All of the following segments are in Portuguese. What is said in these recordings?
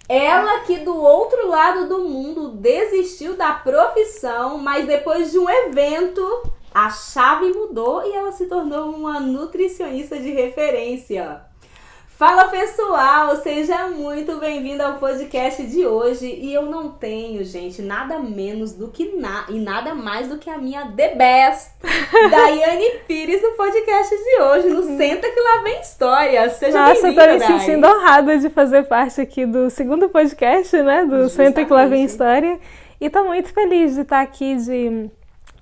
Ela que do outro lado do mundo desistiu da profissão, mas depois de um evento, a chave mudou e ela se tornou uma nutricionista de referência. Fala pessoal, seja muito bem-vindo ao podcast de hoje. E eu não tenho, gente, nada menos do que e nada mais do que a minha The Best, Daiane Pires, no podcast de hoje, no Senta Que Lá Vem História. Seja bem-vinda, Nossa, eu tô me sentindo honrada de fazer parte aqui do segundo podcast, né, do Senta Que Lá Vem História. E tô muito feliz de estar aqui, de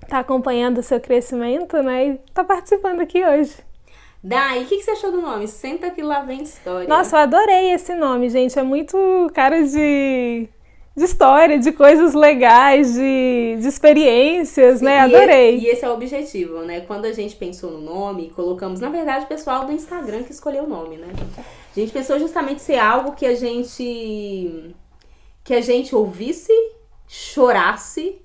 estar acompanhando o seu crescimento, né, e estar participando aqui hoje. Dai, o que você achou do nome? Senta Que Lá Vem História. Nossa, eu adorei esse nome, gente. É muito cara de história, de coisas legais, de experiências, sim, né? Adorei. E esse é o objetivo, né? Quando a gente pensou no nome, colocamos, na verdade, o pessoal do Instagram que escolheu o nome, né? A gente pensou justamente ser algo que a gente ouvisse, chorasse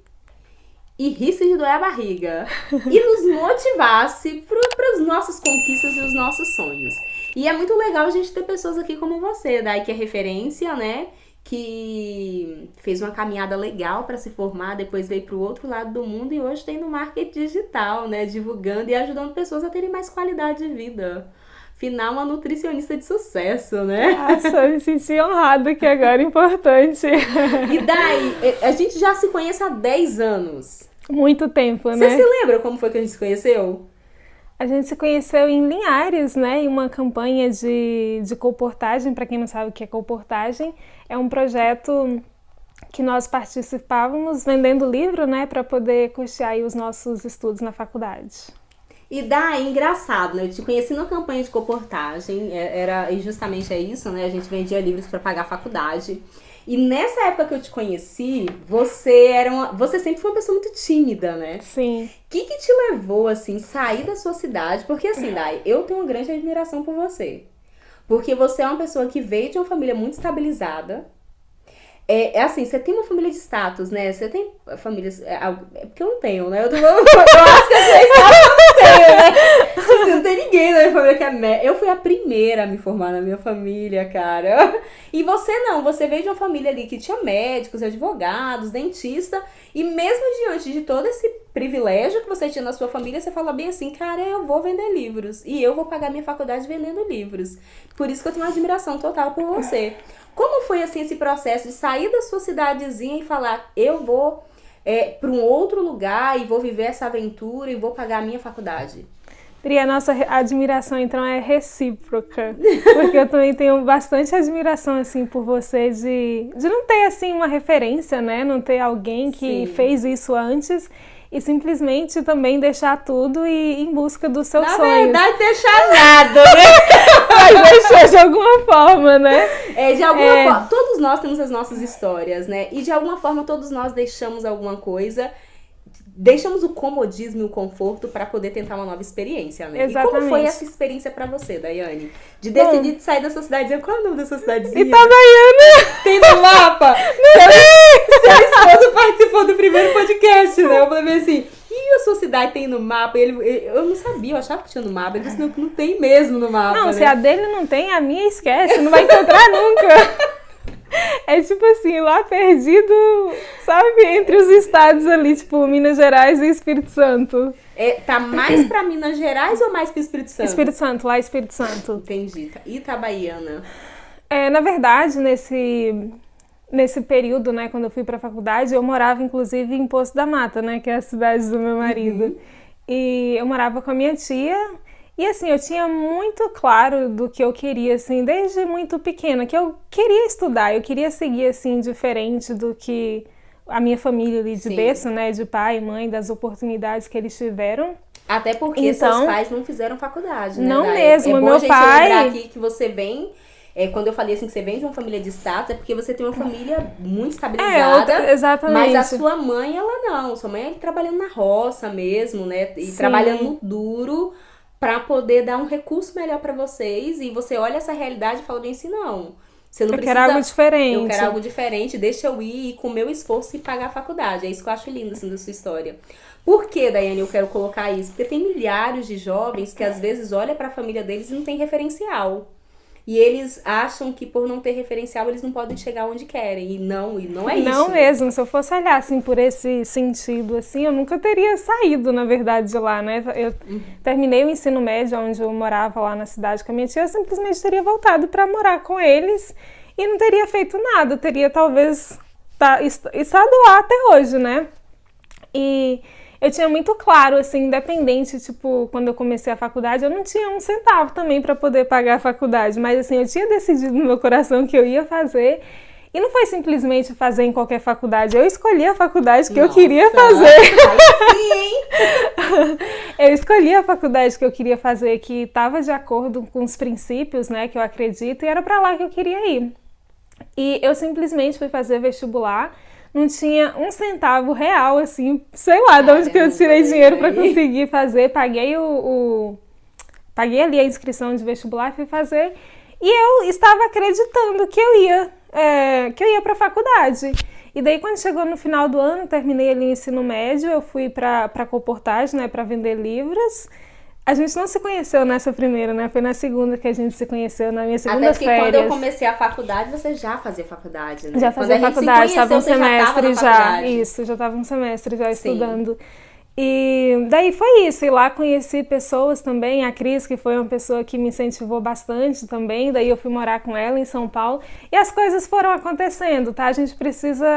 e risse de doer a barriga. E nos motivasse para as nossas conquistas e os nossos sonhos. E é muito legal a gente ter pessoas aqui como você, Dai, que é referência, né? Que fez uma caminhada legal para se formar, depois veio para o outro lado do mundo e hoje tem no marketing digital, né? Divulgando e ajudando pessoas a terem mais qualidade de vida. Afinal, uma nutricionista de sucesso, né? Nossa, eu me senti honrada aqui agora, importante. E daí, a gente já se conhece há 10 anos. Muito tempo, né? Você se lembra como foi que a gente se conheceu? A gente se conheceu em Linhares, né? Em uma campanha de colportagem. Para quem não sabe o que é colportagem, é um projeto que nós participávamos vendendo livro, né? Para poder custear aí os nossos estudos na faculdade. E daí, engraçado, né? Eu te conheci numa campanha de colportagem, e justamente é isso, né? A gente vendia livros para pagar a faculdade. E nessa época que eu te conheci, você sempre foi uma pessoa muito tímida, né? Sim. O que te levou, assim, sair da sua cidade? Porque, assim, Dai, eu tenho uma grande admiração por você. Porque você é uma pessoa que veio de uma família muito estabilizada. É assim, você tem uma família de status, né? Você tem famílias... É porque eu não tenho, né? Eu acho que eu não tenho, né? Não tem ninguém na minha família que é... Eu fui a primeira a me formar na minha família, cara. E você não. Você veio de uma família ali que tinha médicos, advogados, dentista. E mesmo diante de todo esse privilégio que você tinha na sua família, você fala bem assim, cara, eu vou vender livros. E eu vou pagar minha faculdade vendendo livros. Por isso que eu tenho uma admiração total por você. Como foi, assim, esse processo de sair da sua cidadezinha e falar, eu vou para um outro lugar e vou viver essa aventura e vou pagar a minha faculdade? Pri, a nossa admiração, então, é recíproca. Porque eu também tenho bastante admiração, assim, por você de não ter, assim, uma referência, né? Não ter alguém que fez isso antes e simplesmente também deixar tudo e ir em busca dos seus sonhos. Na verdade, deixar nada, né? Mas deixar de alguma forma, né? De alguma forma. Todos nós temos as nossas histórias, né? E de alguma forma todos nós deixamos alguma coisa, deixamos o comodismo e o conforto para poder tentar uma nova experiência, né? Exatamente. E como foi essa experiência para você, Daiane? De decidir de sair da sua cidadezinha. Qual é o nome da sua cidadezinha? Itabaiana! Tem no mapa? Seu esposo participou do primeiro podcast, né? Eu falei assim, e a sua cidade tem no mapa? Eu não sabia, eu achava que tinha no mapa. Ele disse, não tem mesmo no mapa, Não, né? se a dele não tem, a minha esquece, não vai encontrar nunca. É tipo assim, lá perdido, sabe, entre os estados ali, tipo Minas Gerais e Espírito Santo. Tá mais pra Minas Gerais ou mais pro Espírito Santo? Espírito Santo, lá Espírito Santo. Entendi. Tá. Itabaiana. Na verdade, nesse período, né, quando eu fui pra faculdade, eu morava inclusive em Poço da Mata, né, que é a cidade do meu marido. Uhum. E eu morava com a minha tia. E assim, eu tinha muito claro do que eu queria, assim, desde muito pequena, que eu queria estudar, eu queria seguir, assim, diferente do que a minha família ali de berço, né, de pai e mãe, das oportunidades que eles tiveram. Até porque seus pais não fizeram faculdade, né? Não mesmo, é bom meu a gente pai... lembrar aqui que você vem... quando eu falei assim que você vem de uma família de status, é porque você tem uma família muito estabilizada. Exatamente. Mas a sua mãe, ela não. Sua mãe é trabalhando na roça mesmo, né? E trabalhando no duro... para poder dar um recurso melhor para vocês, e você olha essa realidade e fala bem assim, não, você não precisa... Eu quero algo diferente. Eu quero algo diferente, deixa eu ir com o meu esforço e pagar a faculdade. É isso que eu acho lindo, assim, da sua história. Por que, Daiane, eu quero colocar isso? Porque tem milhares de jovens que às vezes olham para a família deles e não tem referencial. e eles acham que por não ter referencial eles não podem chegar onde querem. E não é isso. Não mesmo, se eu fosse olhar assim por esse sentido, assim, eu nunca teria saído, na verdade, de lá, né? Eu terminei o ensino médio onde eu morava lá na cidade com a minha tia, eu simplesmente teria voltado para morar com eles e não teria feito nada, eu teria talvez estado lá até hoje, né? E eu tinha muito claro, assim, independente, tipo, quando eu comecei a faculdade, eu não tinha um centavo também para poder pagar a faculdade, mas assim, eu tinha decidido no meu coração que eu ia fazer, e não foi simplesmente fazer em qualquer faculdade, eu escolhi a faculdade que eu queria fazer. Aí sim! Eu escolhi a faculdade que eu queria fazer, que estava de acordo com os princípios, né, que eu acredito, e era para lá que eu queria ir. E eu simplesmente fui fazer vestibular, não tinha um centavo real, assim, sei lá de onde que eu tirei dinheiro para conseguir fazer, paguei paguei ali a inscrição de vestibular, fui fazer, e eu estava acreditando que eu ia para a faculdade. E daí quando chegou no final do ano, terminei ali o ensino médio, eu fui para Colportage, né, para vender livros. A gente não se conheceu nessa primeira, né? Foi na segunda que a gente se conheceu, na minha segunda férias. Até que quando eu comecei a faculdade, você já fazia faculdade, né? Já fazia faculdade, estava um semestre já. Isso, já estava um semestre já estudando. E daí foi isso, e lá conheci pessoas também, a Cris, que foi uma pessoa que me incentivou bastante também, daí eu fui morar com ela em São Paulo, e as coisas foram acontecendo, tá? A gente precisa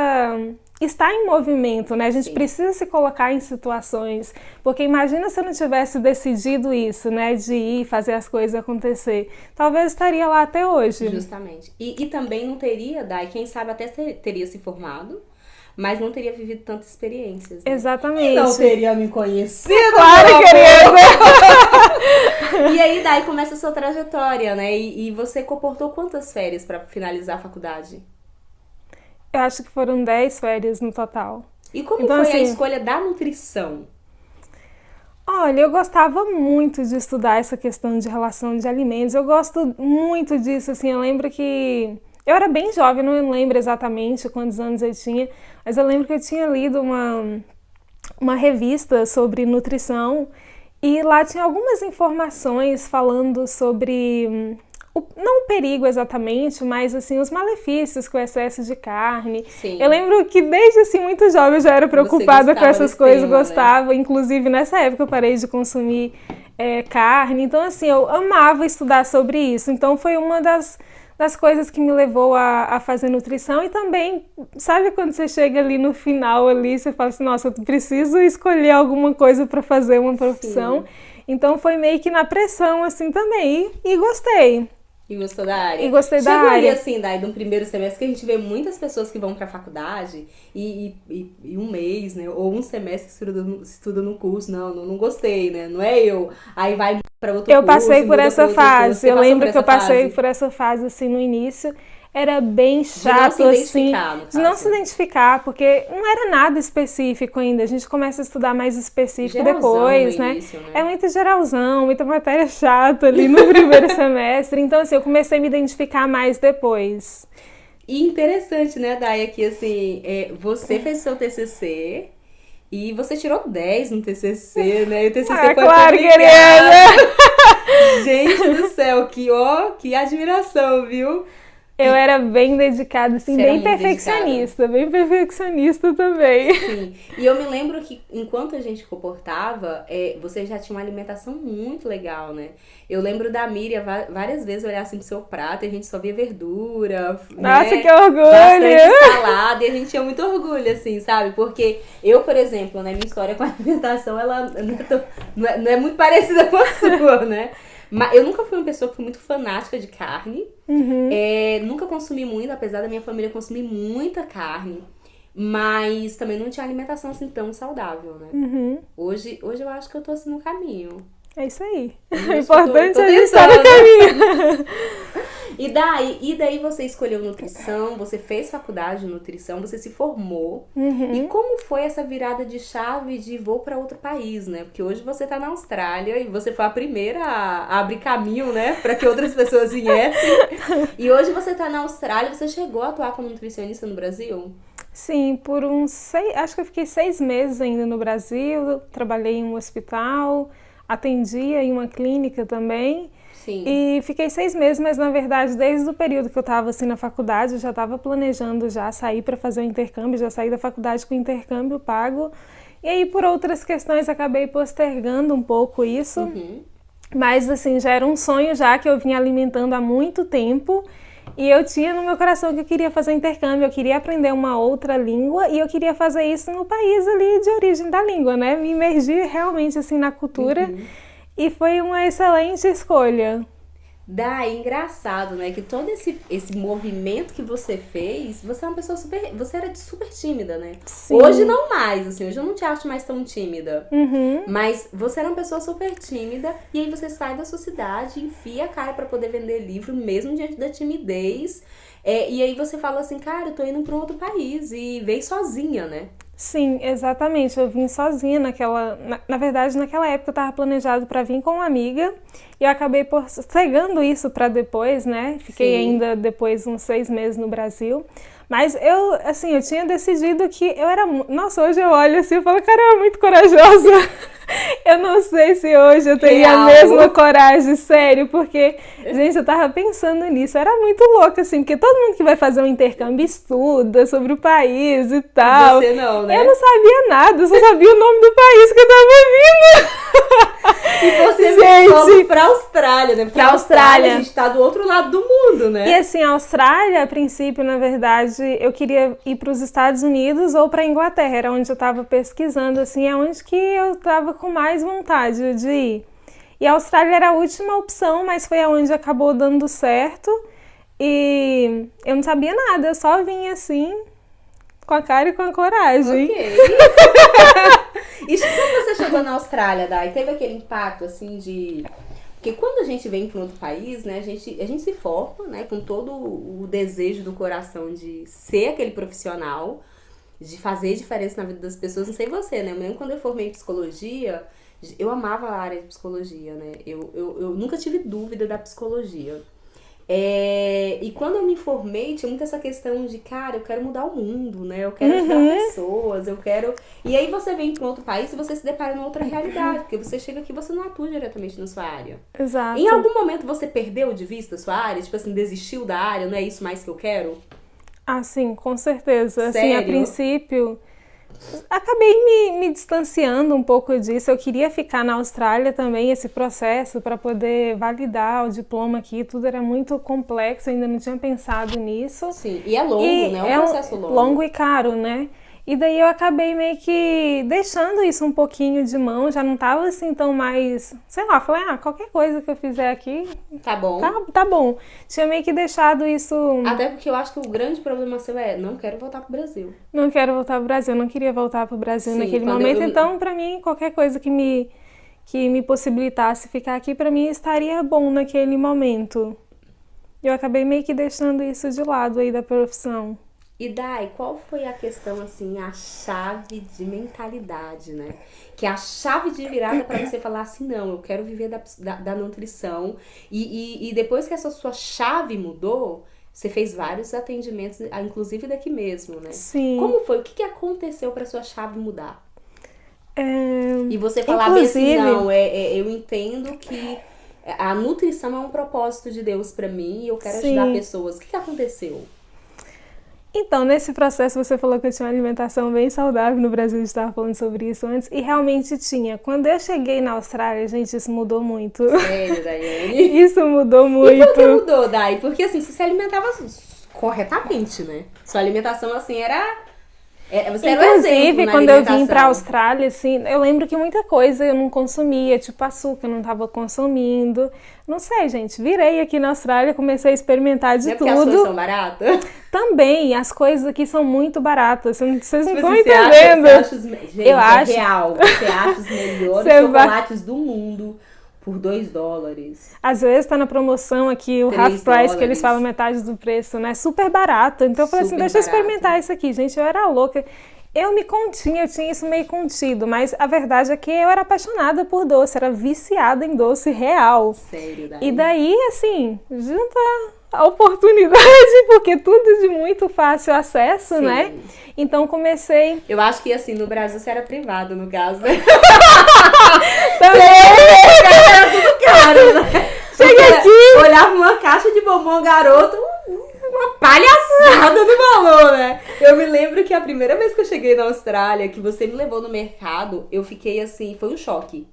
estar em movimento, né? A gente precisa se colocar em situações, porque imagina se eu não tivesse decidido isso, né? De ir fazer as coisas acontecer. Talvez estaria lá até hoje. Justamente. E também não teria, Dai, quem sabe até teria se formado, mas não teria vivido tantas experiências. Né? Exatamente. E não teria me conhecido. Claro, querida! E aí, Dai, começa a sua trajetória, né? E você comportou quantas férias para finalizar a faculdade? Eu acho que foram 10 férias no total. E como foi a escolha da nutrição? Olha, eu gostava muito de estudar essa questão de relação de alimentos. Eu gosto muito disso, assim, eu lembro que... Eu era bem jovem, não lembro exatamente quantos anos eu tinha, mas eu lembro que eu tinha lido uma revista sobre nutrição e lá tinha algumas informações falando sobre... não o perigo exatamente, mas assim, os malefícios com o excesso de carne. Sim. Eu lembro que desde assim, muito jovem eu já era preocupada com essas coisas, gostava. Né? Inclusive, nessa época eu parei de consumir carne. Então, assim, eu amava estudar sobre isso. Então, foi uma das coisas que me levou a fazer nutrição. E também, sabe quando você chega ali no final, ali, você fala assim, nossa, eu preciso escolher alguma coisa para fazer uma profissão. Sim. Então, foi meio que na pressão, assim, também. E gostei. E gostou da área? E gostei da área. Chegou ali, assim, Dai, no primeiro semestre, que a gente vê muitas pessoas que vão pra faculdade e um mês, né? Ou um semestre que estuda no curso. Não gostei, né? Não é eu. Aí vai pra outro curso. Eu passei por essa fase. Eu lembro que eu passei por essa fase, assim, no início. Era bem chato, assim, de não se identificar, porque não era nada específico ainda. A gente começa a estudar mais específico depois, né? Início, né? É muito geralzão, muita matéria chata ali no primeiro semestre. Então, assim, eu comecei a me identificar mais depois. E interessante, né, Dai, que assim, você fez o seu TCC e você tirou 10 no TCC, né? E o TCC foi claro, querida! Gente do céu, que admiração, viu? Eu era bem dedicada, assim, bem perfeccionista também. Sim, e eu me lembro que enquanto a gente comportava, você já tinha uma alimentação muito legal, né? Eu lembro da Miriam várias vezes olhar assim pro seu prato e a gente só via verdura, nossa, né? Que orgulho! Bastante salada, e a gente tinha muito orgulho, assim, sabe? Porque eu, por exemplo, né, minha história com a alimentação, ela não é muito parecida com a sua, né? Mas eu nunca fui uma pessoa que foi muito fanática de carne. Uhum. Nunca consumi muito, apesar da minha família consumir muita carne. Mas também não tinha alimentação assim tão saudável, né? Uhum. Hoje eu acho que eu tô assim no caminho. É isso aí. O importante é a gente estar no caminho. E daí você escolheu nutrição, você fez faculdade de nutrição, você se formou. Uhum. E como foi essa virada de chave de vou para outro país, né? Porque hoje você tá na Austrália e você foi a primeira a abrir caminho, né? Para que outras pessoas viessem. E hoje você tá na Austrália, você chegou a atuar como nutricionista no Brasil? Sim, por acho que eu fiquei 6 meses ainda no Brasil, trabalhei em um hospital, atendia em uma clínica também. Sim. E fiquei 6 meses, mas na verdade, desde o período que eu estava assim na faculdade, eu já estava planejando já sair para fazer o intercâmbio, já saí da faculdade com intercâmbio pago. E aí, por outras questões, acabei postergando um pouco isso. Mas assim, já era um sonho já que eu vinha alimentando há muito tempo. E eu tinha no meu coração que eu queria fazer intercâmbio, eu queria aprender uma outra língua e eu queria fazer isso no país ali de origem da língua, né? Me imergir realmente assim na cultura e foi uma excelente escolha. Daí, engraçado, né? Que todo esse movimento que você fez, você é uma pessoa você era super tímida, né? Sim. Hoje não mais, assim, hoje eu não te acho mais tão tímida. Mas você era uma pessoa super tímida e aí você sai da sua cidade, enfia a cara pra poder vender livro, mesmo diante da timidez. E aí você fala assim, cara, eu tô indo pra um outro país e veio sozinha, né? Sim, exatamente. Eu vim sozinha na verdade, naquela época eu estava planejado para vir com uma amiga e eu acabei postergando isso para depois, né? Fiquei ainda depois uns 6 meses no Brasil. Mas eu tinha decidido que eu era... Nossa, hoje eu olho assim e falo, cara, eu era muito corajosa. Eu não sei se hoje eu teria a mesma coragem, sério, porque, gente, eu tava pensando nisso, era muito louca, assim, porque todo mundo que vai fazer um intercâmbio estuda sobre o país e tal. Você não, né? Eu não sabia nada, eu só sabia o nome do país que eu tava vindo. E você foi pra Austrália, né? Porque a Austrália, a gente tá do outro lado do mundo, né? E assim, a Austrália, a princípio, na verdade, eu queria ir para os Estados Unidos ou para a Inglaterra, era onde eu tava pesquisando, assim, é onde que eu tava com mais vontade de ir. E a Austrália era a última opção, mas foi aonde acabou dando certo. E eu não sabia nada, eu só vinha assim, com a cara e com a coragem. Ok. E quando você chegou na Austrália, Dai, teve aquele impacto, assim, de... Porque quando a gente vem para outro país, né, a gente se forma, né, com todo o desejo do coração de ser aquele profissional, de fazer diferença na vida das pessoas. Não sei você, né, mesmo quando eu formei em psicologia, eu amava a área de psicologia, né, eu nunca tive dúvida da psicologia. E quando eu me formei, tinha muito essa questão de, cara, eu quero mudar o mundo, né? Eu quero ajudar pessoas, eu quero... E aí você vem para um outro país e você se depara numa outra realidade, porque você chega aqui e você não atua diretamente na sua área. Exato. Em algum momento você perdeu de vista a sua área? Tipo assim, desistiu da área, não é isso mais que eu quero? Ah, sim, com certeza. Sério? Assim, a princípio... Acabei me distanciando um pouco disso. Eu queria ficar na Austrália também, esse processo para poder validar o diploma aqui. Tudo era muito complexo, ainda não tinha pensado nisso. Sim, e é longo, né? É um processo longo. Longo e caro, né? E daí eu acabei meio que deixando isso um pouquinho de mão, já não tava assim tão mais, sei lá, falei, qualquer coisa que eu fizer aqui, tá bom. Tá bom. Tinha meio que deixado isso... Até porque eu acho que o grande problema seu não quero voltar pro Brasil. Não quero voltar pro Brasil, não queria voltar pro Brasil naquele momento, então pra mim qualquer coisa que me possibilitasse ficar aqui, pra mim estaria bom naquele momento. Eu acabei meio que deixando isso de lado aí da profissão. E Dai, qual foi a questão, assim, a chave de mentalidade, né? Que é a chave de virada para você falar assim, não, eu quero viver da nutrição. E depois que essa sua chave mudou, você fez vários atendimentos, inclusive daqui mesmo, né? Sim. Como foi? O que aconteceu para sua chave mudar? E você falar inclusive... bem assim, não, eu entendo que a nutrição é um propósito de Deus para mim e eu quero ajudar pessoas. O que aconteceu? Então, nesse processo você falou que eu tinha uma alimentação bem saudável no Brasil, a gente estava falando sobre isso antes, e realmente tinha. Quando eu cheguei na Austrália, gente, isso mudou muito. Sério, Daiane? Isso mudou muito. E por que mudou, Dai? Porque assim, você se alimentava corretamente, né? Sua alimentação, assim, você era um exemplo na quando eu alimentação. vim pra Austrália, assim, eu lembro que muita coisa eu não consumia, tipo açúcar, eu não tava consumindo. Não sei, gente, virei aqui na Austrália, comecei a experimentar de tudo. Porque as coisas são baratas? Também, as coisas aqui são muito baratas, vocês não estão Gente, eu acho. Real, você acha os melhores chocolates do mundo por $2. Às vezes tá na promoção aqui, o half price, que eles falam metade do preço, né? Super barato. Então eu falei assim, deixa eu experimentar isso aqui. Gente, eu era louca. Eu me continha, eu tinha isso meio contido, mas a verdade é que eu era apaixonada por doce, era viciada em doce real. Sério, Dai? E daí, assim, junta a oportunidade, porque tudo de muito fácil acesso, né? Então comecei... Eu acho que, assim, no Brasil você era privado, no caso, né? Também! Era tudo caro, né? Chega aqui! Olhava uma caixa de bombom garoto, uma palhaçada no valor, né? Eu me lembro que a primeira vez que eu cheguei na Austrália, que você me levou no mercado, eu fiquei assim, foi um choque.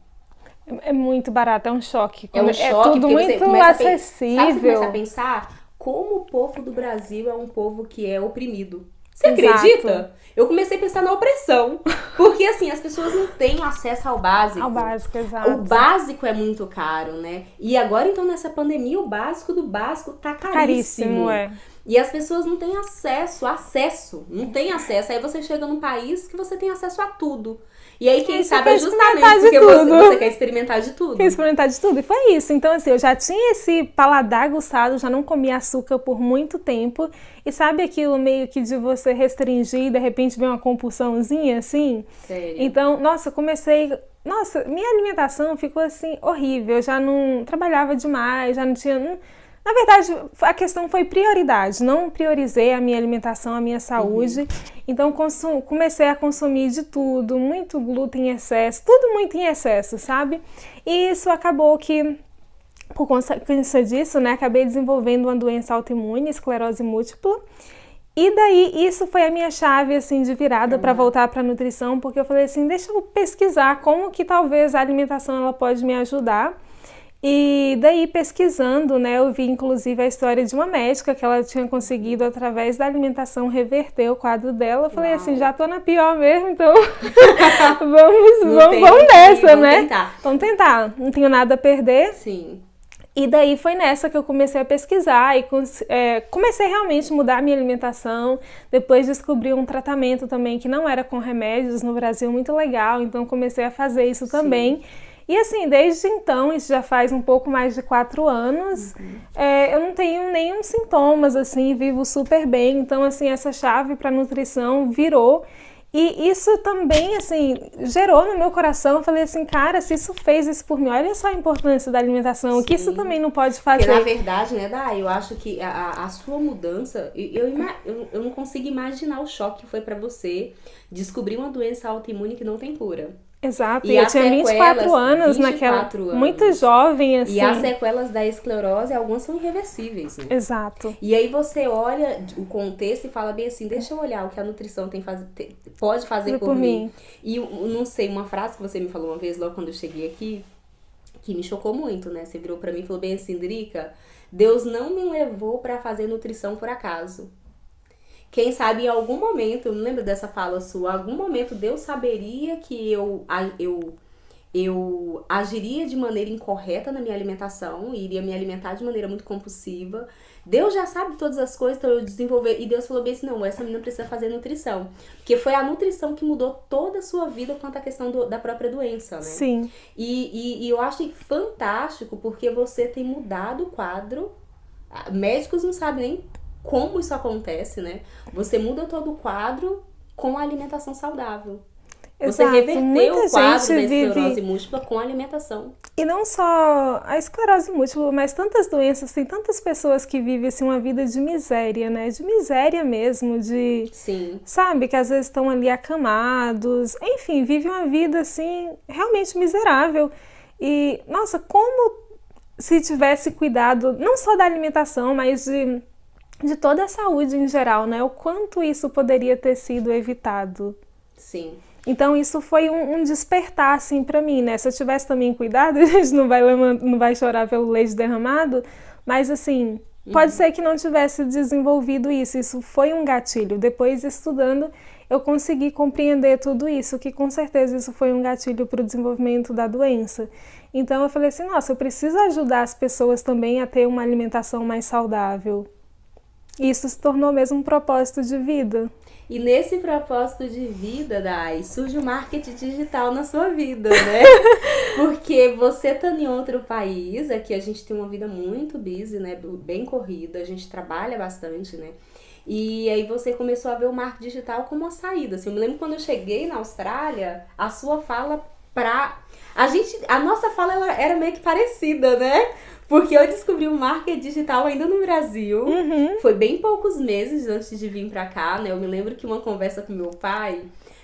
É muito barato, é um choque. É um choque, tudo porque você muito começa acessível. Sabe, você começa a pensar como o povo do Brasil é um povo que é oprimido. Você Exato. acredita? Eu comecei a pensar na opressão. Porque, assim, as pessoas não têm acesso ao básico. Ao básico, exato. O básico é muito caro, né? E agora, então, nessa pandemia, o básico do básico tá caríssimo. É. E as pessoas não têm acesso. Não tem acesso. Aí você chega num país que você tem acesso a tudo. E aí, quem sabe, é justamente porque você quer experimentar de tudo. Quer experimentar de tudo. E foi isso. Então, assim, eu já tinha esse paladar aguçado, já não comia açúcar por muito tempo. E sabe aquilo meio que de você restringir e de repente vem uma compulsãozinha, assim? Sério? Então, nossa, Nossa, minha alimentação ficou, assim, horrível. Eu já não trabalhava demais, já não tinha... Na verdade, a questão foi prioridade. Não priorizei a minha alimentação, a minha saúde. Então, comecei a consumir de tudo. Muito glúten em excesso. Tudo muito em excesso, sabe? E isso acabou que, por consequência disso, né? Acabei desenvolvendo uma doença autoimune, esclerose múltipla. E daí, isso foi a minha chave, assim, de virada para voltar para a nutrição. Porque eu falei assim, deixa eu pesquisar como que talvez a alimentação ela pode me ajudar. E daí, pesquisando, né, eu vi inclusive a história de uma médica que ela tinha conseguido, através da alimentação, reverter o quadro dela. Eu falei assim, já tô na pior mesmo, então vamos nessa, né? Vamos tentar, não tenho nada a perder. Sim. E daí foi nessa que eu comecei a pesquisar e comecei realmente a mudar a minha alimentação. Depois descobri um tratamento também que não era com remédios no Brasil, muito legal, então comecei a fazer isso também. E assim, desde então, isso já faz um pouco mais de 4 anos, eu não tenho nenhum sintomas, assim, vivo super bem. Então, assim, essa chave para nutrição virou. E isso também, assim, gerou no meu coração. Eu falei assim, cara, se isso fez isso por mim, olha só a importância da alimentação, o que isso também não pode fazer. Porque, na verdade, né, Dai, eu acho que a sua mudança, eu não consigo imaginar o choque que foi pra você descobrir uma doença autoimune que não tem cura. Exato, e eu tinha 24 anos naquela, muito jovem, assim. E as sequelas da esclerose, algumas são irreversíveis, né? Exato. E aí você olha o contexto e fala bem assim, deixa eu olhar o que a nutrição pode fazer por mim. E não sei, uma frase que você me falou uma vez, logo quando eu cheguei aqui, que me chocou muito, né? Você virou pra mim e falou bem assim, Drica, Deus não me levou pra fazer nutrição por acaso. Quem sabe em algum momento, eu não lembro dessa fala sua, em algum momento Deus saberia que eu agiria de maneira incorreta na minha alimentação, e iria me alimentar de maneira muito compulsiva. Deus já sabe todas as coisas, então eu desenvolver. E Deus falou bem assim, não, essa menina precisa fazer nutrição. Porque foi a nutrição que mudou toda a sua vida quanto à questão da própria doença, né? Sim. E eu acho fantástico, porque você tem mudado o quadro. Médicos não sabem nem como isso acontece, né? Você muda todo o quadro com a alimentação saudável. Você reverteu o quadro da esclerose múltipla com a alimentação. E não só a esclerose múltipla, mas tantas doenças, tem tantas pessoas que vivem assim, uma vida de miséria, né? De miséria mesmo, de... Sim. Sabe, que às vezes estão ali acamados. Enfim, vivem uma vida assim, realmente miserável. E, nossa, como se tivesse cuidado, não só da alimentação, mas de toda a saúde em geral, né? O quanto isso poderia ter sido evitado. Sim. Então isso foi um despertar, assim, pra mim, né? Se eu tivesse também cuidado, a gente não vai chorar pelo leite derramado, mas assim, pode ser que não tivesse desenvolvido isso. Isso foi um gatilho. Depois, estudando, eu consegui compreender tudo isso, que com certeza isso foi um gatilho para o desenvolvimento da doença. Então eu falei assim, nossa, eu preciso ajudar as pessoas também a ter uma alimentação mais saudável. E isso se tornou mesmo um propósito de vida. E nesse propósito de vida, Dai, surge o marketing digital na sua vida, né? Porque você estando em outro país, aqui a gente tem uma vida muito busy, né? Bem corrida, a gente trabalha bastante, né? E aí você começou a ver o marketing digital como uma saída. Assim, eu me lembro quando eu cheguei na Austrália, a sua fala a nossa fala ela era meio que parecida, né? Porque eu descobri o marketing digital ainda no Brasil. Foi bem poucos meses antes de vir pra cá, né? Eu me lembro que uma conversa com meu pai,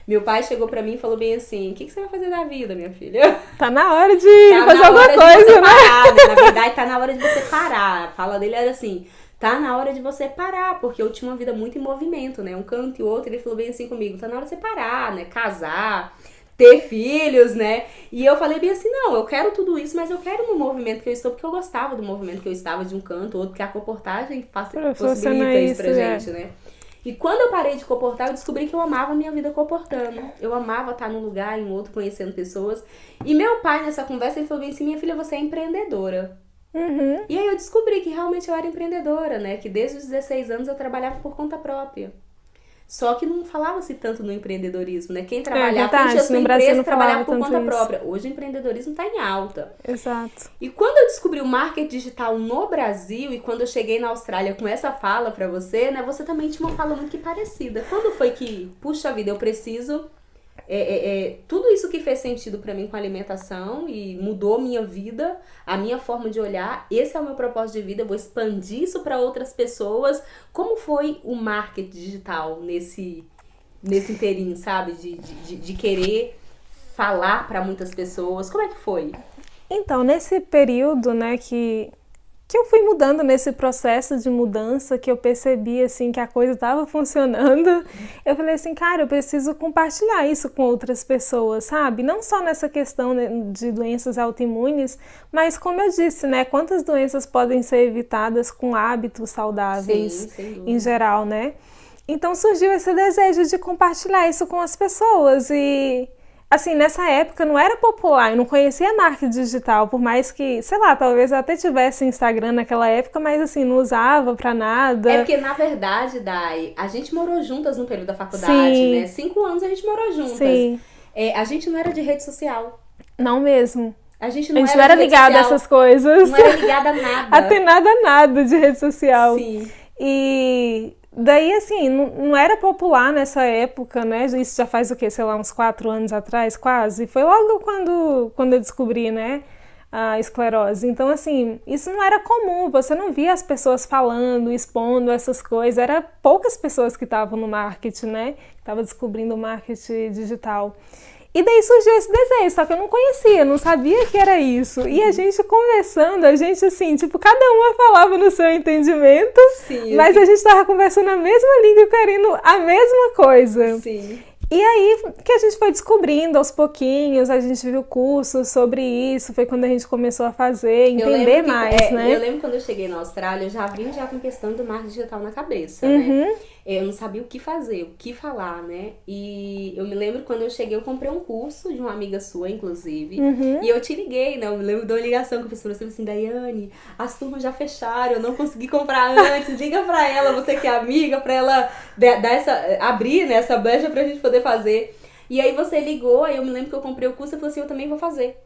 Meu pai chegou pra mim e falou bem assim, o que você vai fazer da vida, minha filha? Tá na hora de Tá fazer na alguma hora de coisa, você né? parar, né? Na verdade, tá na hora de você parar. A fala dele era assim, tá na hora de você parar, porque eu tinha uma vida muito em movimento, né? Um canto e outro, ele falou bem assim comigo, tá na hora de você parar, né? Casar, ter filhos, né? E eu falei bem assim, não, eu quero tudo isso, mas eu quero no movimento que eu estou, porque eu gostava do movimento que eu estava de um canto ou outro, porque a comportagem possibilita isso pra gente, né? E quando eu parei de comportar, eu descobri que eu amava a minha vida comportando. Eu amava estar num lugar, em outro, conhecendo pessoas. E meu pai, nessa conversa, ele falou bem assim, minha filha, você é empreendedora. E aí eu descobri que realmente eu era empreendedora, né? Que desde os 16 anos eu trabalhava por conta própria. Só que não falava-se tanto no empreendedorismo, né? Quem trabalhava, quem tinha sua empresa, trabalhava por conta própria. Hoje o empreendedorismo está em alta. Exato. E quando eu descobri o marketing digital no Brasil e quando eu cheguei na Austrália com essa fala pra você, né? Você também tinha uma fala muito que parecida. Quando foi que, puxa vida, eu preciso... tudo isso que fez sentido pra mim com a alimentação e mudou minha vida, a minha forma de olhar, esse é o meu propósito de vida, eu vou expandir isso pra outras pessoas. Como foi o marketing digital nesse inteirinho, sabe? De querer falar pra muitas pessoas, como é que foi? Então, nesse período, né, que eu fui mudando nesse processo de mudança, que eu percebi, assim, que a coisa estava funcionando, eu falei assim, cara, eu preciso compartilhar isso com outras pessoas, sabe? Não só nessa questão, né, de doenças autoimunes, mas como eu disse, né, quantas doenças podem ser evitadas com hábitos saudáveis. Sim, sem dúvida. Em geral, né? Então surgiu esse desejo de compartilhar isso com as pessoas e... Assim, nessa época não era popular, eu não conhecia marketing digital, por mais que, sei lá, talvez eu até tivesse Instagram naquela época, mas assim, não usava pra nada. É porque, na verdade, Dai, a gente morou juntas no período da faculdade, Sim. né? 5 anos a gente morou juntas. Sim. A gente não era de rede social. Não mesmo. A gente A não gente não era era de rede ligada a social. essas coisas. Não era ligada a nada. A ter nada de rede social. Sim. E daí, assim, não era popular nessa época, né? Isso já faz o quê? Sei lá, uns 4 anos atrás, quase. Foi logo quando eu descobri, né? A esclerose. Então, assim, isso não era comum. Você não via as pessoas falando, expondo essas coisas. Era poucas pessoas que estavam no marketing, né? Que estavam descobrindo o marketing digital. E daí surgiu esse desejo, só que eu não conhecia, não sabia que era isso. E a gente conversando, a gente assim, tipo, cada uma falava no seu entendimento, Sim, mas a gente tava conversando a mesma língua, querendo a mesma coisa. Sim. E aí que a gente foi descobrindo aos pouquinhos, a gente viu cursos sobre isso, foi quando a gente começou a fazer, entender mais, né? Eu lembro quando eu cheguei na Austrália, eu já vim com questão do marketing digital na cabeça, né? Eu não sabia o que fazer, o que falar, né? E eu me lembro quando eu cheguei, eu comprei um curso de uma amiga sua, inclusive, e eu te liguei, né? Eu me lembro de uma ligação que eu fiz pra você, assim, Daiane, as turmas já fecharam, eu não consegui comprar antes, liga pra ela, você que é amiga, pra ela abrir, né, essa brecha pra gente poder fazer. E aí você ligou, aí eu me lembro que eu comprei o curso e falei assim, eu também vou fazer.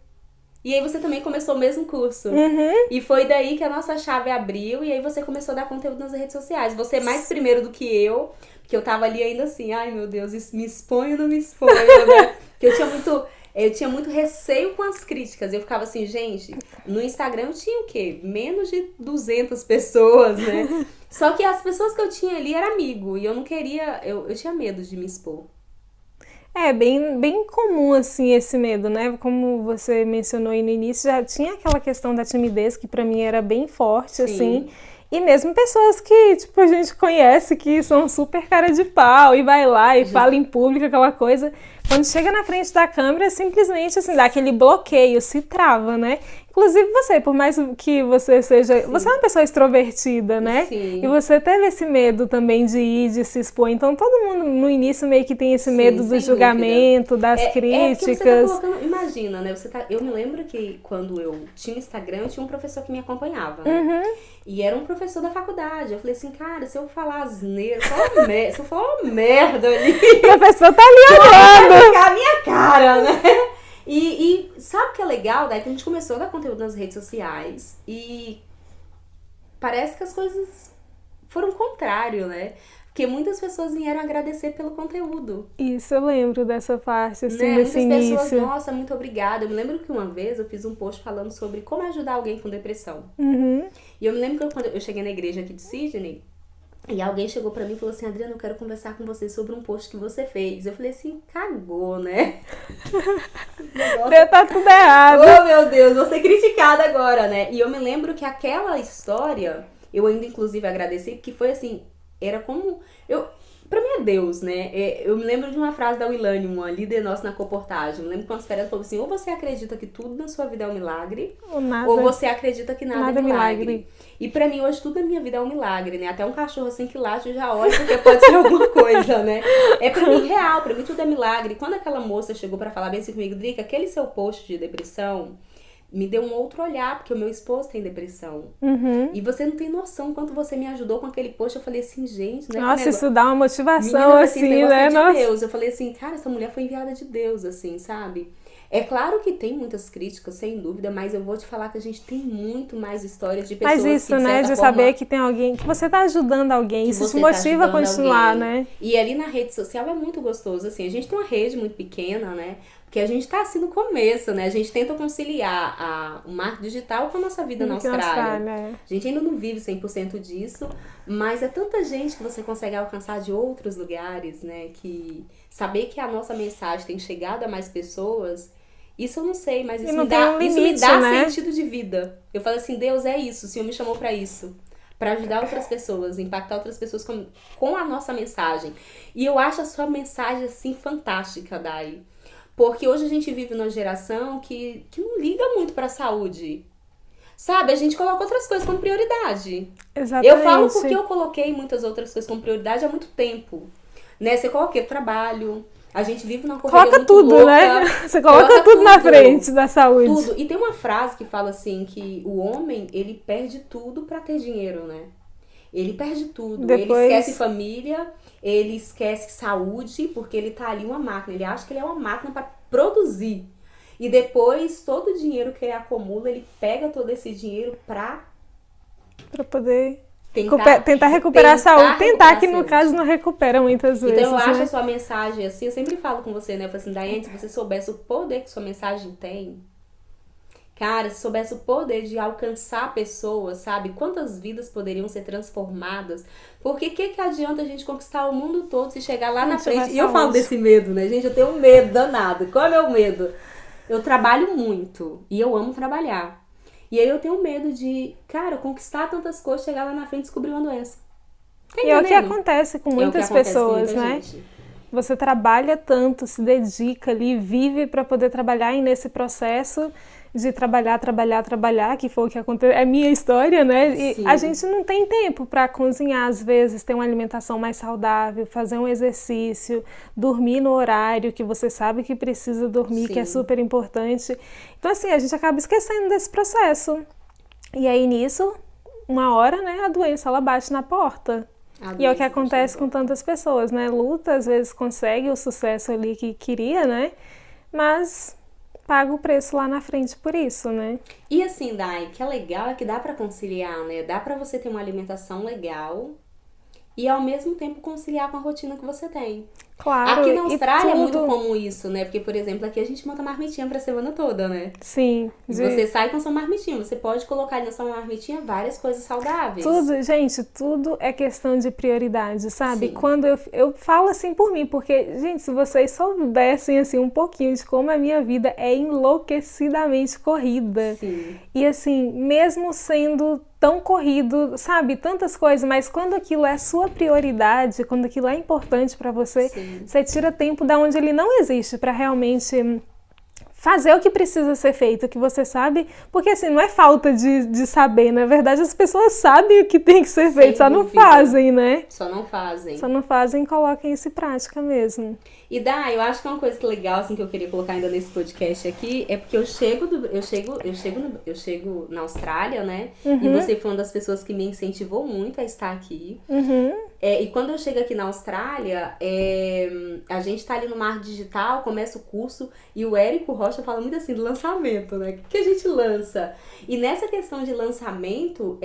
E aí você também começou o mesmo curso. E foi daí que a nossa chave abriu e aí você começou a dar conteúdo nas redes sociais. Você mais primeiro do que eu, porque eu tava ali ainda assim, ai meu Deus, isso me expõe ou não me expõe, né? Porque eu tinha muito receio com as críticas. Eu ficava assim, gente, no Instagram eu tinha o quê? Menos de 200 pessoas, né? Só que as pessoas que eu tinha ali eram amigo e eu não queria, eu tinha medo de me expor. É bem comum, assim, esse medo, né? Como você mencionou aí no início, já tinha aquela questão da timidez que pra mim era bem forte, Sim. assim. E mesmo pessoas que, tipo, a gente conhece que são super cara de pau e vai lá e fala em público aquela coisa. Quando chega na frente da câmera, simplesmente, assim, dá aquele bloqueio, se trava, né? Inclusive você, por mais que você seja... Sim. Você é uma pessoa extrovertida, né? Sim. E você teve esse medo também de ir, de se expor. Então, todo mundo no início meio que tem esse medo do julgamento, das críticas. Porque você tá colocando... Imagina, né? Eu me lembro que quando eu tinha Instagram, eu tinha um professor que me acompanhava, né? E era um professor da faculdade. Eu falei assim, cara, se eu falar asneira, se eu falar uma merda ali... O professor tá ali olhando! Vai ficar a minha cara, né? E sabe o que é legal, né? Que a gente começou a dar conteúdo nas redes sociais e parece que as coisas foram o contrário, né? Porque muitas pessoas vieram agradecer pelo conteúdo. Isso, eu lembro dessa parte, assim, né? desse Muitas início. pessoas, nossa, muito obrigada. Eu me lembro que uma vez eu fiz um post falando sobre como ajudar alguém com depressão. E eu me lembro que quando eu cheguei na igreja aqui de Sydney, E alguém chegou pra mim e falou assim, Adriana, eu quero conversar com você sobre um post que você fez. Eu falei assim, cagou, né? Tá tudo errado. Oh, meu Deus, vou ser criticada agora, né? E eu me lembro que aquela história, eu ainda inclusive agradeci, porque foi assim, era como... Pra mim é Deus, né? Eu me lembro de uma frase da Wilane, uma líder nossa na comportagem. Eu me lembro que umas férias falou assim, ou você acredita que tudo na sua vida é um milagre, ou você acredita que nada é milagre. E pra mim, hoje, tudo na minha vida é um milagre, né? Até um cachorro assim que late, eu já olho, porque pode ser alguma coisa, né? É pra mim real, pra mim tudo é milagre. Quando aquela moça chegou pra falar bem assim comigo, Drica, aquele seu post de depressão me deu um outro olhar, porque o meu esposo tem depressão. E você não tem noção quanto você me ajudou com aquele post. Eu falei assim, gente, né? Nossa, isso dá uma motivação, menina, assim, né? De Deus. Eu falei assim, cara, essa mulher foi enviada de Deus, assim, sabe? É claro que tem muitas críticas, sem dúvida, mas eu vou te falar que a gente tem muito mais histórias de pessoas mas isso, que, de né, de forma, saber que tem alguém, que você tá ajudando alguém, isso te motiva a continuar, né? E ali na rede social é muito gostoso, assim, a gente tem uma rede muito pequena, né? Porque a gente tá assim no começo, né? A gente tenta conciliar o marketing digital com a nossa vida na Austrália. A gente ainda não vive 100% disso, mas é tanta gente que você consegue alcançar de outros lugares, né? Que saber que a nossa mensagem tem chegado a mais pessoas, isso eu não sei, mas isso me dá né? Sentido de vida. Eu falo assim, Deus, é isso, o Senhor me chamou pra isso. Pra ajudar outras pessoas, impactar outras pessoas com a nossa mensagem. E eu acho a sua mensagem, assim, fantástica, Dai. Porque hoje a gente vive numa geração que não liga muito pra saúde. Sabe? A gente coloca outras coisas como prioridade. Exatamente. Eu falo porque eu coloquei muitas outras coisas como prioridade há muito tempo. Né? Você coloquei o trabalho. A gente vive numa correria coloca muito tudo, louca. Né? Você coloca tudo na frente da saúde. Tudo. E tem uma frase que fala assim, que o homem, ele perde tudo pra ter dinheiro, né? Ele perde tudo. Depois... Ele esquece família, ele esquece saúde, porque ele tá ali uma máquina. Ele acha que ele é uma máquina pra produzir. E depois, todo o dinheiro que ele acumula, ele pega todo esse dinheiro pra poder tentar recuperar a saúde. Tentar, que no caso não recupera muitas vezes. Então eu acho a sua mensagem assim, eu sempre falo com você, né? Eu falo assim, Daiane, se você soubesse o poder que sua mensagem tem, cara, se soubesse o poder de alcançar pessoas, sabe? Quantas vidas poderiam ser transformadas? Porque que adianta a gente conquistar o mundo todo se chegar lá na frente? E eu falo desse medo, né, gente? Eu tenho um medo danado. Qual é o meu medo? Eu trabalho muito e eu amo trabalhar. E aí eu tenho medo de, cara, conquistar tantas coisas, chegar lá na frente e descobrir uma doença. E é o que acontece com muitas pessoas, né? Você trabalha tanto, se dedica ali, vive para poder trabalhar e nesse processo de trabalhar, que foi o que aconteceu, é minha história, né? E a gente não tem tempo para cozinhar, às vezes, ter uma alimentação mais saudável, fazer um exercício, dormir no horário que você sabe que precisa dormir, que é super importante. Então, assim, a gente acaba esquecendo desse processo. E aí, nisso, uma hora, né, a doença, ela bate na porta. E é o que acontece com tantas pessoas, né? Luta, às vezes consegue o sucesso ali que queria, né? Mas paga o preço lá na frente por isso, né? E assim, Dai, que é legal é que dá pra conciliar, né? Dá pra você ter uma alimentação legal e ao mesmo tempo conciliar com a rotina que você tem. Claro. Aqui na Austrália é muito comum isso, né? Porque, por exemplo, aqui a gente monta marmitinha pra semana toda, né? Sim. Você sai com sua marmitinha. Você pode colocar ali na sua marmitinha várias coisas saudáveis. Tudo, gente, tudo é questão de prioridade, sabe? Sim. Quando eu falo assim por mim, porque, gente, se vocês soubessem, assim, um pouquinho de como a minha vida é enlouquecidamente corrida. Sim. E, assim, mesmo sendo tão corrido, sabe? Tantas coisas, mas quando aquilo é sua prioridade, quando aquilo é importante pra você, você tira tempo da onde ele não existe pra realmente fazer o que precisa ser feito, que você sabe, porque assim, não é falta de saber, na verdade as pessoas sabem o que tem que ser feito, só não fazem, né? Só não fazem. Só não fazem e colocam isso em prática mesmo. E eu acho que uma coisa legal assim, que eu queria colocar ainda nesse podcast aqui, é porque eu chego na Austrália, né? E você foi uma das pessoas que me incentivou muito a estar aqui. E quando eu chego aqui na Austrália, a gente tá ali no marketing digital, começa o curso, e o Érico Rocha fala muito assim do lançamento, né? O que a gente lança? E nessa questão de lançamento,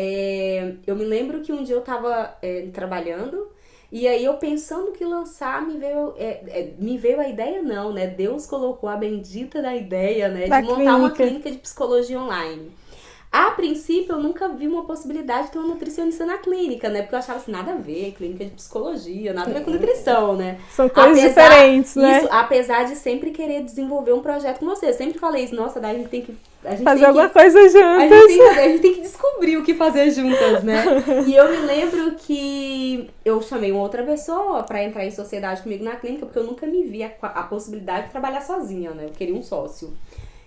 eu me lembro que um dia eu tava trabalhando, e aí eu pensando que lançar, me veio a ideia não, né? Deus colocou a bendita da ideia, né? De montar uma clínica de psicologia online. A princípio, eu nunca vi uma possibilidade de ter uma nutricionista na clínica, né? Porque eu achava assim, nada a ver, clínica de psicologia, nada a ver com nutrição, né? São coisas diferentes, né? Isso, apesar de sempre querer desenvolver um projeto com você. Eu sempre falei isso, nossa, daí a gente tem que... fazer alguma coisa juntas. A gente tem que descobrir o que fazer juntas, né? E eu me lembro que eu chamei uma outra pessoa pra entrar em sociedade comigo na clínica, porque eu nunca me vi a possibilidade de trabalhar sozinha, né? Eu queria um sócio.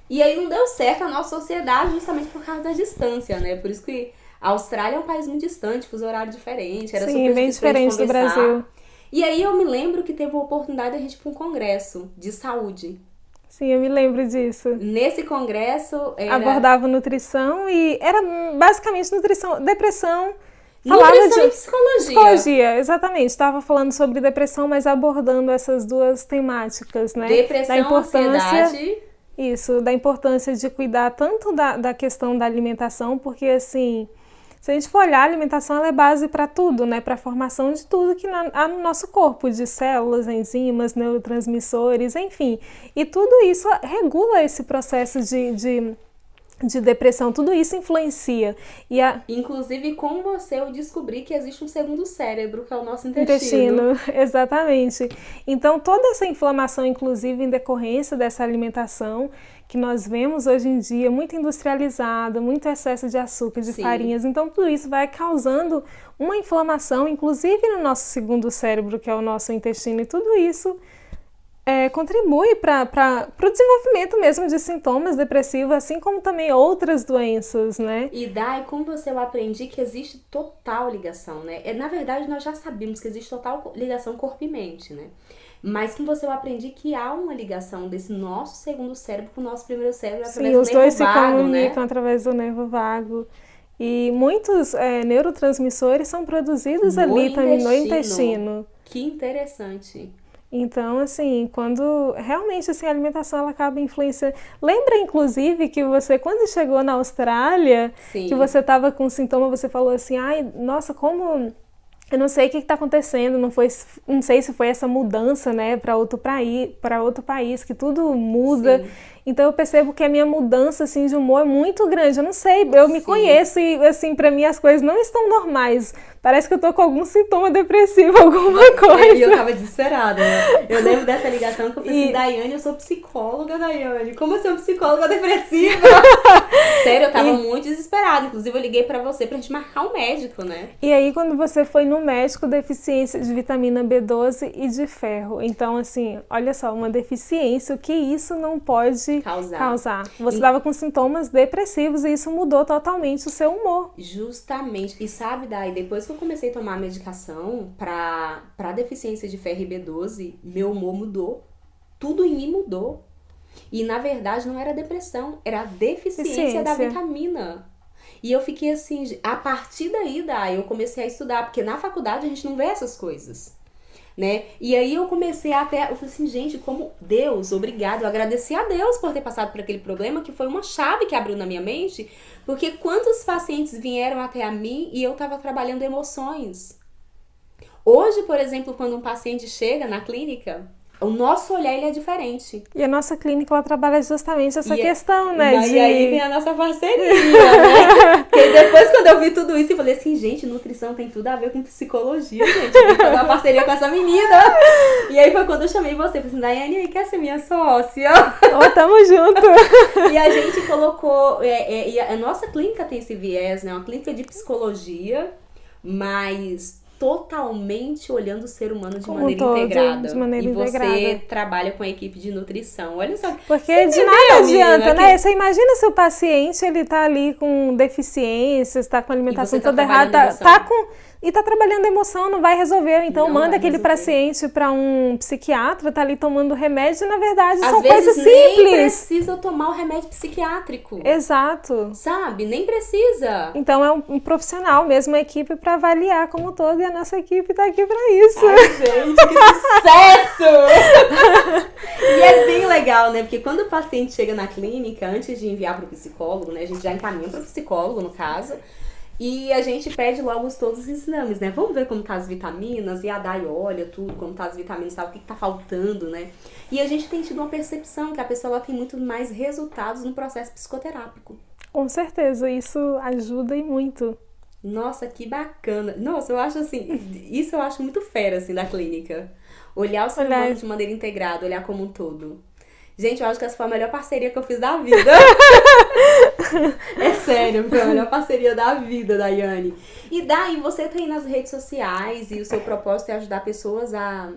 E aí não deu certo a nossa sociedade justamente por causa da distância, né? Por isso que a Austrália é um país muito distante, fuso horário diferente, era super bem diferente do Brasil. E aí eu me lembro que teve a oportunidade de a gente ir para um congresso de saúde. Sim, eu me lembro disso. Nesse congresso abordava nutrição e era basicamente nutrição, depressão. Nutrição e psicologia. Psicologia, exatamente. Estava falando sobre depressão, mas abordando essas duas temáticas, né? Depressão, ansiedade. Isso, da importância de cuidar tanto da questão da alimentação, porque assim, se a gente for olhar, a alimentação ela é base para tudo, né? Para a formação de tudo que há no nosso corpo, de células, enzimas, neurotransmissores, enfim. E tudo isso regula esse processo de depressão, tudo isso influencia. Inclusive, com você, eu descobri que existe um segundo cérebro, que é o nosso intestino. Exatamente. Então, toda essa inflamação, inclusive, em decorrência dessa alimentação que nós vemos hoje em dia, muito industrializada, muito excesso de açúcar, de farinhas. Então, tudo isso vai causando uma inflamação, inclusive no nosso segundo cérebro, que é o nosso intestino, e tudo isso contribui para o desenvolvimento mesmo de sintomas depressivos, assim como também outras doenças, né? E com você eu aprendi que existe total ligação, né? Na verdade, nós já sabíamos que existe total ligação corpo e mente, né? Mas com você eu aprendi que há uma ligação desse nosso segundo cérebro com o nosso primeiro cérebro através do nervo vago, né? Sim, os dois se comunicam através do nervo vago. E muitos neurotransmissores são produzidos ali também no intestino. Que interessante. Então, assim, quando realmente assim, a alimentação ela acaba influenciando. Lembra, inclusive, que você, quando chegou na Austrália, que você estava com sintoma, você falou assim, ai, nossa, como... Eu não sei o que está acontecendo, não sei se foi essa mudança, né, para outro país, que tudo muda. Sim. Então eu percebo que a minha mudança assim, de humor é muito grande. Eu não sei, eu me conheço e assim, para mim as coisas não estão normais. Parece que eu tô com algum sintoma depressivo, alguma coisa. E eu tava desesperada, né? Eu lembro dessa ligação que eu falei assim, Daiane, eu sou psicóloga, Daiane. Como eu sou psicóloga depressiva? Sério, eu tava muito desesperada. Inclusive, eu liguei pra você pra gente marcar um médico, né? E aí, quando você foi no médico, deficiência de vitamina B12 e de ferro. Então, assim, olha só, uma deficiência, o que isso não pode causar. Você tava com sintomas depressivos e isso mudou totalmente o seu humor. Justamente. E sabe, Dai, depois que eu comecei a tomar a medicação pra deficiência de ferro e B12, meu humor mudou. Tudo em mim mudou. E, na verdade, não era depressão, era a deficiência da vitamina. E eu fiquei assim, a partir daí, eu comecei a estudar, porque na faculdade a gente não vê essas coisas, né? E aí eu comecei eu falei assim, gente, como Deus, obrigado, eu agradeci a Deus por ter passado por aquele problema, que foi uma chave que abriu na minha mente, porque quantos pacientes vieram até a mim e eu tava trabalhando emoções. Hoje, por exemplo, quando um paciente chega na clínica, o nosso olhar ele é diferente. E a nossa clínica ela trabalha justamente essa questão, né? E aí vem a nossa parceria, né? Porque depois, quando eu vi tudo isso, eu falei assim, gente, nutrição tem tudo a ver com psicologia, gente. Eu tenho que fazer uma parceria com essa menina. E aí foi quando eu chamei você, falei assim, Daiane, quer ser minha sócia? Tamo junto. E a gente colocou, e a nossa clínica tem esse viés, né? Uma clínica de psicologia, mas totalmente olhando o ser humano de maneira integrada. E você trabalha com a equipe de nutrição. Olha só. Porque de nada adianta, né? Você imagina se o paciente ele tá ali com deficiências, tá com a alimentação toda errada, e tá trabalhando a emoção, não vai resolver. Então manda aquele paciente para um psiquiatra, tá ali tomando remédio, e na verdade são coisas simples. Às vezes nem precisa tomar o remédio psiquiátrico. Exato. Sabe? Nem precisa. Então é um profissional mesmo, uma equipe para avaliar como um todo, e a nossa equipe tá aqui para isso. Ai, gente, que sucesso! E é bem legal, né? Porque quando o paciente chega na clínica, antes de enviar pro psicólogo, né? A gente já encaminha pro psicólogo, no caso. E a gente pede logo todos os exames, né? Vamos ver como tá as vitaminas, e a Dai olha tudo, como tá as vitaminas, sabe o que tá faltando, né? E a gente tem tido uma percepção que a pessoa ela tem muito mais resultados no processo psicoterápico. Com certeza, isso ajuda e muito. Nossa, que bacana. Nossa, eu acho assim, isso eu acho muito fera, assim, da clínica. Olhar o ser humano Olhar, de maneira integrada, olhar como um todo. Gente, eu acho que essa foi a melhor parceria que eu fiz da vida. É sério, foi a melhor parceria da vida, Daiane. E daí, você tá aí nas redes sociais e o seu propósito é ajudar pessoas a...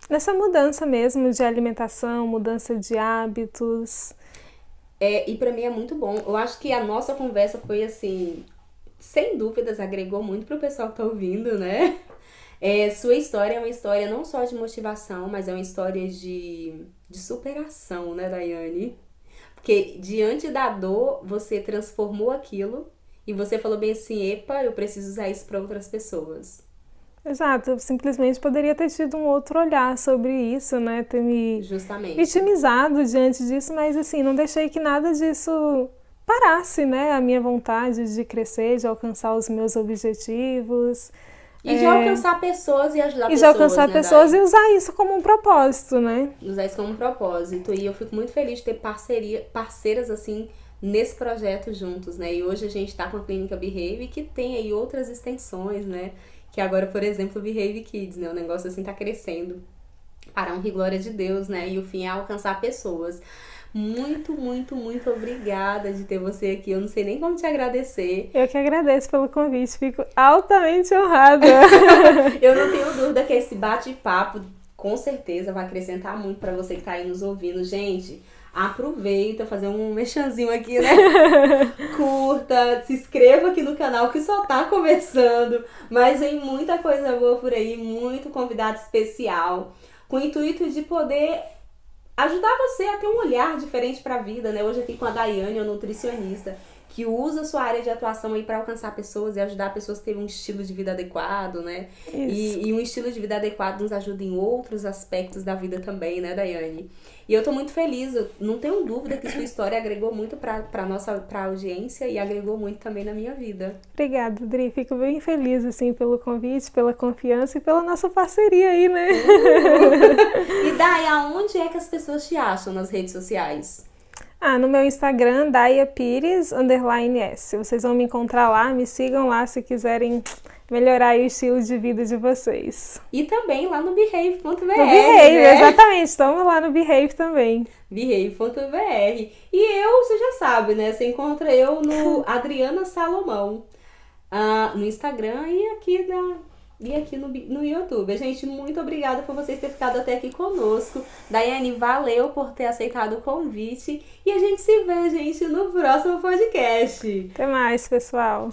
nessa mudança mesmo de alimentação, mudança de hábitos. E pra mim é muito bom. Eu acho que a nossa conversa foi assim, sem dúvidas, agregou muito pro pessoal que tá ouvindo, né? Sua história é uma história não só de motivação, mas é uma história de superação, né, Daiane? Porque diante da dor, você transformou aquilo e você falou bem assim, epa, eu preciso usar isso para outras pessoas. Exato, eu simplesmente poderia ter tido um outro olhar sobre isso, né? Ter me Justamente. vitimizado diante disso, mas assim, não deixei que nada disso parasse, né? A minha vontade de crescer, de alcançar os meus objetivos. E de alcançar pessoas e ajudar E de pessoas, alcançar né, pessoas Dai? e usar isso como um propósito, né? Usar isso como um propósito. E eu fico muito feliz de ter parceiras assim nesse projeto juntos, né? E hoje a gente tá com a Clínica Behave que tem aí outras extensões, né? Que agora, por exemplo, o Behave Kids, né? O negócio assim tá crescendo para a honra e glória de Deus, né? E o fim é alcançar pessoas. Muito, muito, muito obrigada de ter você aqui. Eu não sei nem como te agradecer. Eu que agradeço pelo convite, fico altamente honrada. Eu não tenho dúvida que esse bate-papo com certeza vai acrescentar muito para você que tá aí nos ouvindo. Gente, aproveita, fazer um mexanzinho aqui, né? Curta, se inscreva aqui no canal que só tá começando, mas vem muita coisa boa por aí, muito convidado especial, com o intuito de poder ajudar você a ter um olhar diferente para a vida, né? Hoje aqui com a Daiane, a nutricionista, que usa a sua área de atuação aí para alcançar pessoas e ajudar pessoas a terem um estilo de vida adequado, né? Isso. E um estilo de vida adequado nos ajuda em outros aspectos da vida também, né, Daiane? E eu tô muito feliz, eu não tenho dúvida que sua história agregou muito pra audiência e agregou muito também na minha vida. Obrigada, Dri. Fico bem feliz, assim, pelo convite, pela confiança e pela nossa parceria aí, né? E Dai, aonde é que as pessoas te acham nas redes sociais? No meu Instagram, Daia Pires, _S. Vocês vão me encontrar lá, me sigam lá se quiserem melhorar aí o estilo de vida de vocês. E também lá no behave.br. No Behave, né? exatamente. Estamos lá no Behave também. Behave.br. E eu, você já sabe, né? Você encontra eu no Adriana Salomão, no Instagram e aqui no YouTube. Gente, muito obrigada por vocês terem ficado até aqui conosco. Daiane, valeu por ter aceitado o convite. E a gente se vê, gente, no próximo podcast. Até mais, pessoal.